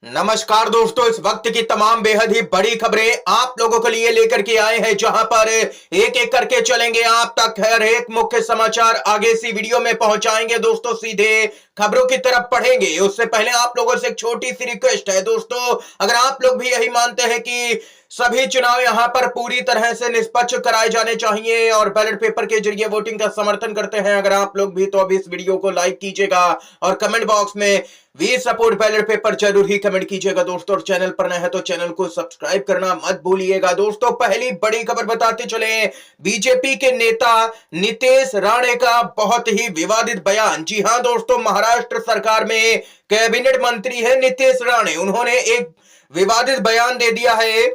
नमस्कार दोस्तों, इस वक्त की तमाम बेहद ही बड़ी खबरें आप लोगों के लिए लेकर के आए हैं, जहां पर एक एक करके चलेंगे आप तक हर एक मुख्य समाचार आगे सी वीडियो में पहुंचाएंगे। दोस्तों सीधे खबरों की तरफ पढ़ेंगे उससे पहले आप लोगों से एक छोटी सी रिक्वेस्ट है। दोस्तों अगर आप लोग भी यही मानते हैं कि सभी चुनाव यहां पर पूरी तरह से निष्पक्ष कराए जाने चाहिए और बैलेट पेपर के जरिए वोटिंग का समर्थन करते हैं, अगर आप लोग भी तो अभी इस वीडियो को लाइक कीजिएगा और कमेंट बॉक्स में वी सपोर्ट बैलेट पेपर जरूर ही कमेंट कीजिएगा। दोस्तों और चैनल पर नए हैं तो चैनल को सब्सक्राइब करना मत भूलिएगा। दोस्तों पहली बड़ी खबर बताते चले, बीजेपी के नेता नीतीश राणे का बहुत ही विवादित बयान। जी हां दोस्तों, महाराष्ट्र सरकार में कैबिनेट मंत्री है नीतीश राणे, उन्होंने एक विवादित बयान दे दिया है।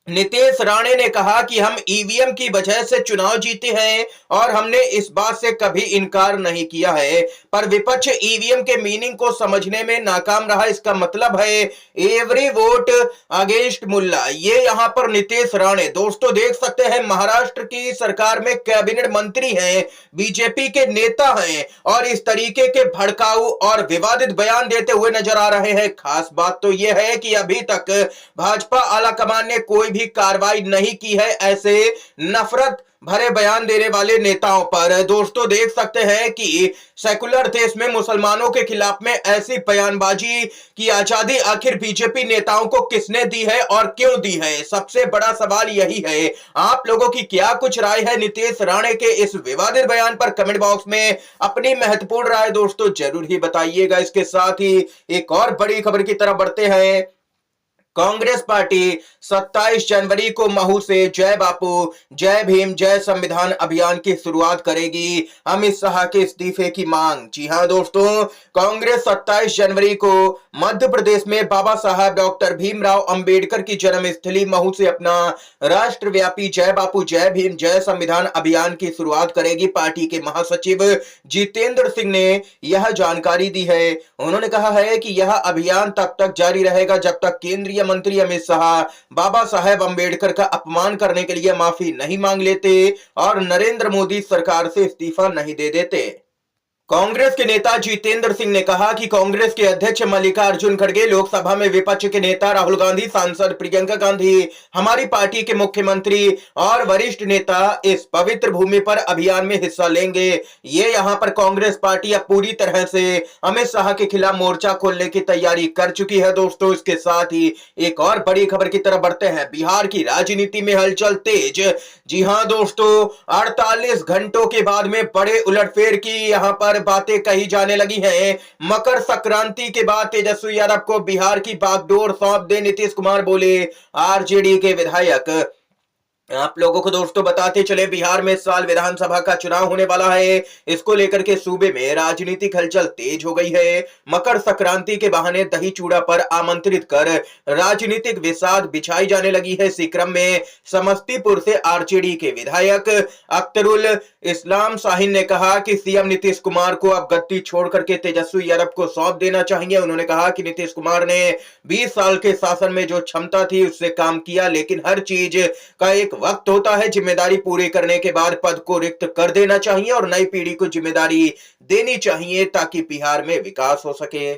नीतीश राणे ने कहा कि हम ईवीएम की वजह से चुनाव जीते हैं और हमने इस बात से कभी इनकार नहीं किया है, पर विपक्ष ईवीएम के मीनिंग को समझने में नाकाम रहा। इसका मतलब है एवरी वोट अगेंस्ट मुल्ला। ये यहां पर नीतीश राणे दोस्तों देख सकते हैं, महाराष्ट्र की सरकार में कैबिनेट मंत्री हैं, बीजेपी के नेता हैं और इस तरीके के भड़काऊ और विवादित बयान देते हुए नजर आ रहे हैं। खास बात तो यह है कि अभी तक भाजपा आलाकमान ने कोई भी कार्रवाई नहीं की है ऐसे नफरत भरे बयान देने वाले नेताओं पर। दोस्तों देख सकते हैं कि सेकुलर देश में मुसलमानों के खिलाफ में ऐसी बयानबाजी की आजादी आखिर बीजेपी नेताओं को किसने दी है और क्यों दी है, सबसे बड़ा सवाल यही है। आप लोगों की क्या कुछ राय है नीतीश राणे के इस विवादित बयान पर? कमेंट बॉक्स में अपनी महत्वपूर्ण राय दोस्तों जरूर ही बताइएगा। इसके साथ ही एक और बड़ी खबर की तरफ बढ़ते हैं। कांग्रेस पार्टी 27 जनवरी को महू से जय बापू जय भीम जय संविधान अभियान की शुरुआत करेगी, अमित शाह के इस्तीफे की मांग। जी हां दोस्तों, कांग्रेस 27 जनवरी को मध्य प्रदेश में बाबा साहब डॉक्टर भीमराव अंबेडकर की जन्मस्थली महू से अपना राष्ट्रव्यापी जय बापू जय भीम जय संविधान अभियान की शुरुआत करेगी। पार्टी के महासचिव जितेंद्र सिंह ने यह जानकारी दी है। उन्होंने कहा है कि यह अभियान तब तक जारी रहेगा जब तक केंद्रीय मंत्री अमित शाह बाबा साहेब अंबेडकर का अपमान करने के लिए माफी नहीं मांग लेते और नरेंद्र मोदी सरकार से इस्तीफा नहीं दे देते। कांग्रेस के नेता जितेंद्र सिंह ने कहा कि कांग्रेस के अध्यक्ष मल्लिकार्जुन खड़गे, लोकसभा में विपक्ष के नेता राहुल गांधी, सांसद प्रियंका गांधी, हमारी पार्टी के मुख्यमंत्री और वरिष्ठ नेता इस पवित्र भूमि पर अभियान में हिस्सा लेंगे। ये यहां पर कांग्रेस पार्टी अब पूरी तरह से अमित शाह के खिलाफ मोर्चा खोलने की तैयारी कर चुकी है। दोस्तों इसके साथ ही एक और बड़ी खबर की तरफ बढ़ते हैं। बिहार की राजनीति में हलचल तेज। जी हां दोस्तों, 48 घंटों के बाद में बड़े उलटफेर की यहां पर बातें कही जाने लगी हैं। मकर संक्रांति के बाद तेजस्वी यादव को बिहार की बागडोर सौंप दे नीतीश कुमार, बोले आरजेडी के विधायक। आप लोगों को दोस्तों बताते चले, बिहार में इस साल विधानसभा का चुनाव होने वाला है। इसको लेकर के सूबे में राजनीतिक हलचल तेज हो गई है। मकर संक्रांति के बहाने दही चूड़ा पर आमंत्रित कर राजनीतिक विषाद बिछाई जाने लगी है। इसी क्रम में समस्तीपुर से आरजेडी के विधायक अख्तरुल इस्लाम शाहीन ने कहा कि सीएम नीतीश कुमार को अब गद्दी छोड़ करके तेजस्वी यादव को सौंप देना चाहिए। उन्होंने कहा कि नीतीश कुमार ने 20 साल के शासन में जो क्षमता थी उससे काम किया, लेकिन हर चीज का एक वक्त होता है। जिम्मेदारी पूरी करने के बाद पद को रिक्त कर देना चाहिए और नई पीढ़ी को जिम्मेदारी देनी चाहिए ताकि बिहार में विकास हो सके।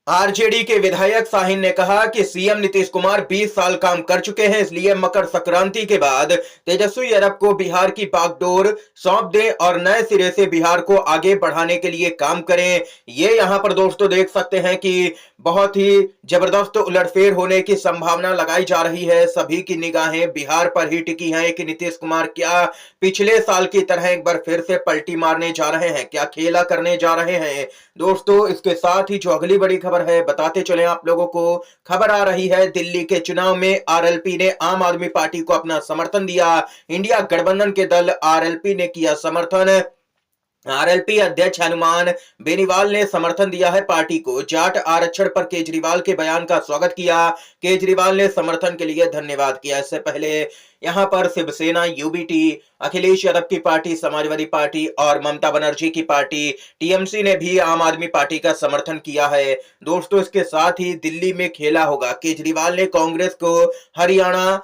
आरजेडी के विधायक शाहीन ने कहा कि सीएम नीतीश कुमार 20 साल काम कर चुके हैं, इसलिए मकर संक्रांति के बाद तेजस्वी यादव को बिहार की बागडोर सौंप दें और नए सिरे से बिहार को आगे बढ़ाने के लिए काम करें। ये यहां पर दोस्तों देख सकते हैं कि बहुत ही जबरदस्त उलटफेर होने की संभावना लगाई जा रही है। सभी की निगाहें बिहार पर ही टिकी हैं कि नीतीश कुमार क्या पिछले साल की तरह एक बार फिर से पलटी मारने जा रहे हैं, क्या खेला करने जा रहे हैं। दोस्तों इसके साथ ही जो अगली बड़ी खबर है बताते चले आप लोगों को। खबर आ रही है, दिल्ली के चुनाव में आरएलपी ने आम आदमी पार्टी को अपना समर्थन दिया। इंडिया गठबंधन के दल आरएलपी ने किया समर्थन। आरएलपी अध्यक्ष हनुमान बेनीवाल ने समर्थन दिया है पार्टी को। जाट आरक्षण पर केजरीवाल के बयान का स्वागत किया। केजरीवाल ने समर्थन के लिए धन्यवाद किया। इससे पहले यहां पर शिवसेना, यूबीटी, अखिलेश यादव की पार्टी, समाजवादी पार्टी और ममता बनर्जी की पार्टी टीएमसी ने भी आम आदमी पार्टी का समर्थन किया है। दोस्तों इसके साथ ही दिल्ली में खेला होगा। केजरीवाल ने कांग्रेस को हरियाणा,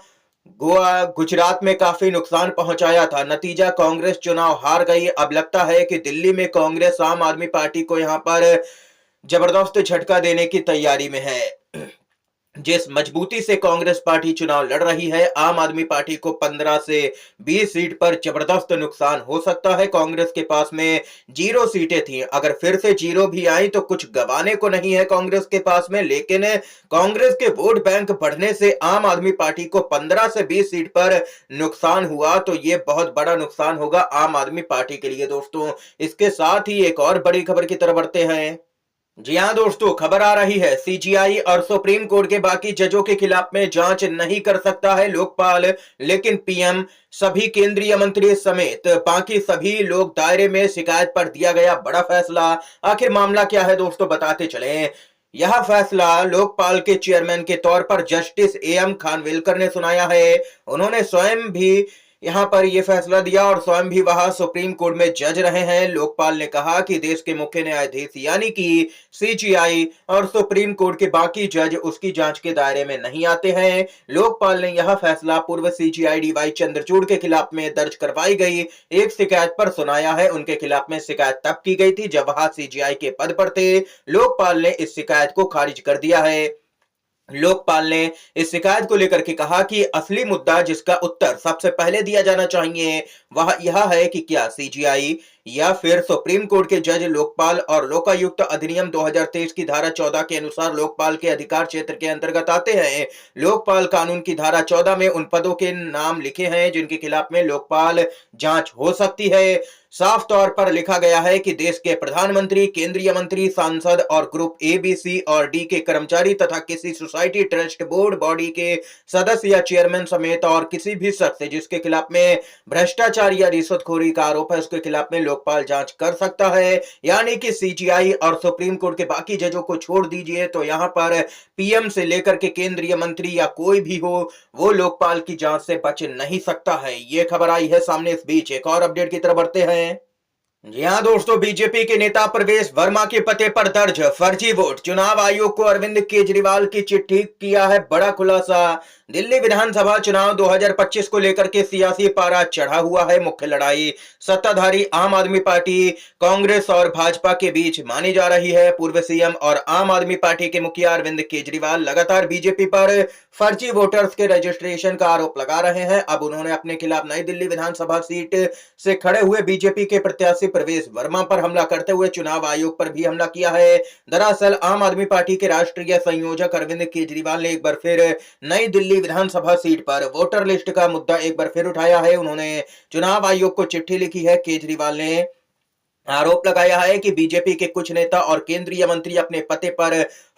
गोवा, गुजरात में काफी नुकसान पहुंचाया था। नतीजा कांग्रेस चुनाव हार गई। अब लगता है कि दिल्ली में कांग्रेस आम आदमी पार्टी को यहां पर जबरदस्त झटका देने की तैयारी में है। जिस मजबूती से कांग्रेस पार्टी चुनाव लड़ रही है, आम आदमी पार्टी को 15 से 20 सीट पर जबरदस्त नुकसान हो सकता है। कांग्रेस के पास में 0 सीटें थी, अगर फिर से 0 भी आई तो कुछ गंवाने को नहीं है कांग्रेस के पास में, लेकिन कांग्रेस के वोट बैंक बढ़ने से आम आदमी पार्टी को 15 से 20 सीट पर नुकसान हुआ तो यह बहुत बड़ा नुकसान होगा आम आदमी पार्टी के लिए दोस्तों। इसके साथ ही एक और बड़ी खबर की तरफ बढ़ते हैं। जी हां दोस्तों, खबर आ रही है सीजीआई और सुप्रीम कोर्ट के बाकी जजों के खिलाफ में जांच नहीं कर सकता है लोकपाल, लेकिन पीएम सभी केंद्रीय मंत्री समेत बाकी सभी लोग दायरे में शिकायत पर दिया गया बड़ा फैसला। आखिर मामला क्या है दोस्तों, बताते चले। यह फैसला लोकपाल के चेयरमैन के तौर पर जस्टिस एएम खानविलकर ने सुनाया है। उन्होंने स्वयं भी यहां पर यह फैसला दिया और स्वयं भी वहां सुप्रीम कोर्ट में जज रहे हैं। लोकपाल ने कहा कि देश के मुख्य न्यायाधीश यानी कि सीजीआई और सुप्रीम कोर्ट के बाकी जज उसकी जांच के दायरे में नहीं आते हैं। लोकपाल ने यह फैसला पूर्व सीजीआई डीवाई चंद्रचूड़ के खिलाफ में दर्ज करवाई गई एक शिकायत पर सुनाया है। उनके खिलाफ में शिकायत तब की गई थी जब वह सीजीआई के पद पर थे। लोकपाल ने इस शिकायत को खारिज कर दिया है। लोकपाल ने इस शिकायत को लेकर के कहा कि असली मुद्दा जिसका उत्तर सबसे पहले दिया जाना चाहिए वह यह है कि क्या सीजीआई या फिर सुप्रीम कोर्ट के जज लोकपाल और लोकायुक्त अधिनियम 2023 की धारा 14 के अनुसार लोकपाल के अधिकार क्षेत्र के अंतर्गत आते हैं। लोकपाल कानून की धारा 14 में उन पदों के नाम लिखे हैं जिनके खिलाफ में लोकपाल जांच हो सकती है। साफ तौर पर लिखा गया है कि देश के प्रधानमंत्री, केंद्रीय मंत्री, सांसद और ग्रुप ए, बी, सी और डी के कर्मचारी तथा किसी सोसाइटी, ट्रस्ट, बोर्ड, बॉडी के सदस्य या चेयरमैन समेत और किसी भी शख्स जिसके खिलाफ में भ्रष्टाचार या रिश्वतखोरी का आरोप है उसके खिलाफ में लोकपाल जांच कर सकता है। यानी कि सीजीआई और सुप्रीम कोर्ट के बाकी जजों को छोड़ दीजिए तो यहां पर पीएम से लेकर के केंद्रीय मंत्री या कोई भी हो वो लोकपाल की जांच से बच नहीं सकता है। ये खबर आई है सामने। इस बीच एक और अपडेट की तरफ बढ़ते हैं। जी हाँ दोस्तों, बीजेपी के नेता प्रवेश वर्मा के पते पर दर्ज फर्जी वोट, चुनाव आयोग को अरविंद केजरीवाल की चिट्ठी, किया है बड़ा खुलासा। दिल्ली विधानसभा चुनाव 2025 को लेकर के सियासी पारा चढ़ा हुआ है। मुख्य लड़ाई सत्ताधारी आम आदमी पार्टी, कांग्रेस और भाजपा के बीच मानी जा रही है। पूर्व सीएम और आम आदमी पार्टी के मुखिया अरविंद केजरीवाल लगातार बीजेपी पर फर्जी वोटर्स के रजिस्ट्रेशन का आरोप लगा रहे हैं। अब उन्होंने अपने खिलाफ नई दिल्ली विधानसभा सीट से खड़े हुए बीजेपी के प्रत्याशी प्रवेश वर्मा पर हमला करते हुए चुनाव आयोग पर भी हमला किया है। दरअसल आम आदमी पार्टी के राष्ट्रीय संयोजक अरविंद केजरीवाल ने एक बार फिर नई दिल्ली विधानसभा सीट पर वोटर लिस्ट का मुद्दा एक बार फिर उठाया है। उन्होंने चुनाव आयोग को चिट्ठी लिखी है। केजरीवाल ने आरोप लगाया है कि बीजेपी के कुछ नेता और केंद्रीय मंत्री अपने पते पर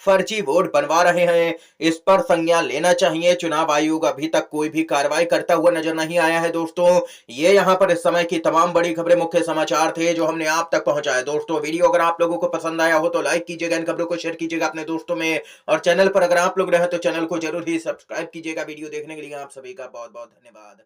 फर्जी वोट बनवा रहे हैं। इस पर संज्ञान लेना चाहिए। चुनाव आयोग अभी तक कोई भी कार्रवाई करता हुआ नजर नहीं आया है। दोस्तों, ये यहाँ पर इस समय की तमाम बड़ी खबरें, मुख्य समाचार थे जो हमने आप तक पहुंचाए। दोस्तों, वीडियो अगर आप लोगों को पसंद आया हो तो लाइक कीजिएगा, इन खबरों को शेयर कीजिएगा अपने दोस्तों में, और चैनल पर अगर आप लोग रहे तो चैनल को जरूर ही सब्सक्राइब कीजिएगा। वीडियो देखने के लिए आप सभी का बहुत बहुत धन्यवाद।